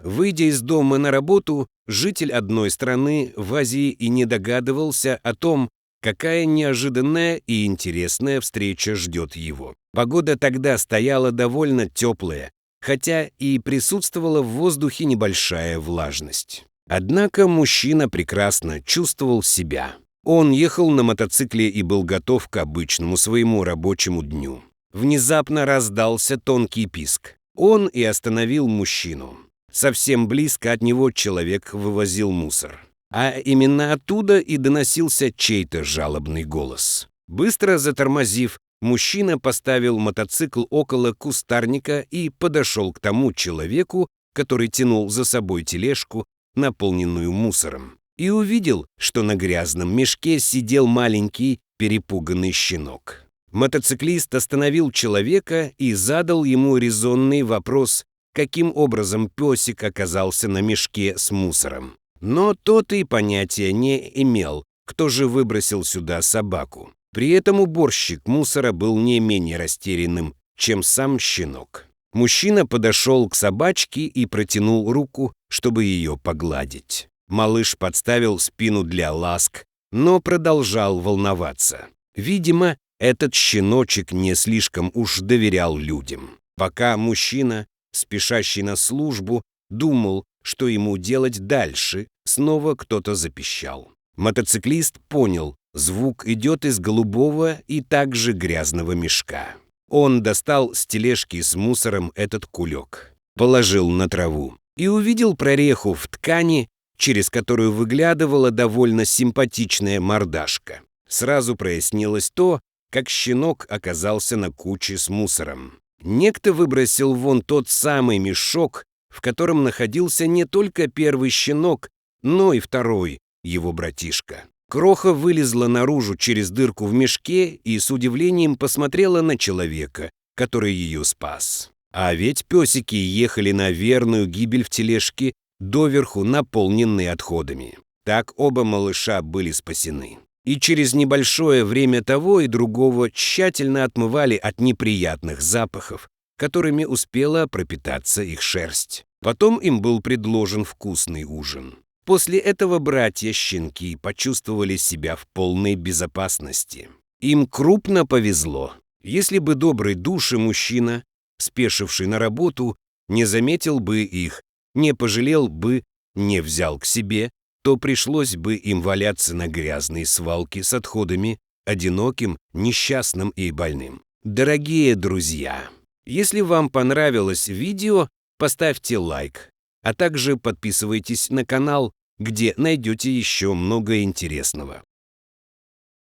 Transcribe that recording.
Выйдя из дома на работу, житель одной страны в Азии и не догадывался о том, какая неожиданная и интересная встреча ждет его. Погода тогда стояла довольно теплая, хотя и присутствовала в воздухе небольшая влажность. Однако мужчина прекрасно чувствовал себя. Он ехал на мотоцикле и был готов к обычному своему рабочему дню. Внезапно раздался тонкий писк. Он и остановил мужчину. Совсем близко от него человек вывозил мусор. А именно оттуда и доносился чей-то жалобный голос. Быстро затормозив, мужчина поставил мотоцикл около кустарника и подошел к тому человеку, который тянул за собой тележку, наполненную мусором, и увидел, что на грязном мешке сидел маленький перепуганный щенок. Мотоциклист остановил человека и задал ему резонный вопрос, каким образом песик оказался на мешке с мусором. Но тот и понятия не имел, кто же выбросил сюда собаку. При этом уборщик мусора был не менее растерянным, чем сам щенок. Мужчина подошел к собачке и протянул руку, чтобы ее погладить. Малыш подставил спину для ласк, но продолжал волноваться. Видимо, этот щеночек не слишком уж доверял людям. Пока мужчина, спешащий на службу, думал, что ему делать дальше, снова кто-то запищал. Мотоциклист понял, звук идет из голубого и также грязного мешка. Он достал с тележки с мусором этот кулек, положил на траву и увидел прореху в ткани, через которую выглядывала довольно симпатичная мордашка. Сразу прояснилось то, как щенок оказался на куче с мусором. Некто выбросил вон тот самый мешок, в котором находился не только первый щенок, но и второй, его братишка. Кроха вылезла наружу через дырку в мешке и с удивлением посмотрела на человека, который ее спас. А ведь песики ехали на верную гибель в тележке, доверху наполненной отходами. Так оба малыша были спасены. И через небольшое время того и другого тщательно отмывали от неприятных запахов, которыми успела пропитаться их шерсть. Потом им был предложен вкусный ужин. После этого братья-щенки почувствовали себя в полной безопасности. Им крупно повезло. Если бы добрый душ и мужчина, спешивший на работу, не заметил бы их, не пожалел бы, не взял к себе, то пришлось бы им валяться на грязной свалке с отходами, одиноким, несчастным и больным. Дорогие друзья, если вам понравилось видео, поставьте лайк, а также подписывайтесь на канал, где найдете еще много интересного.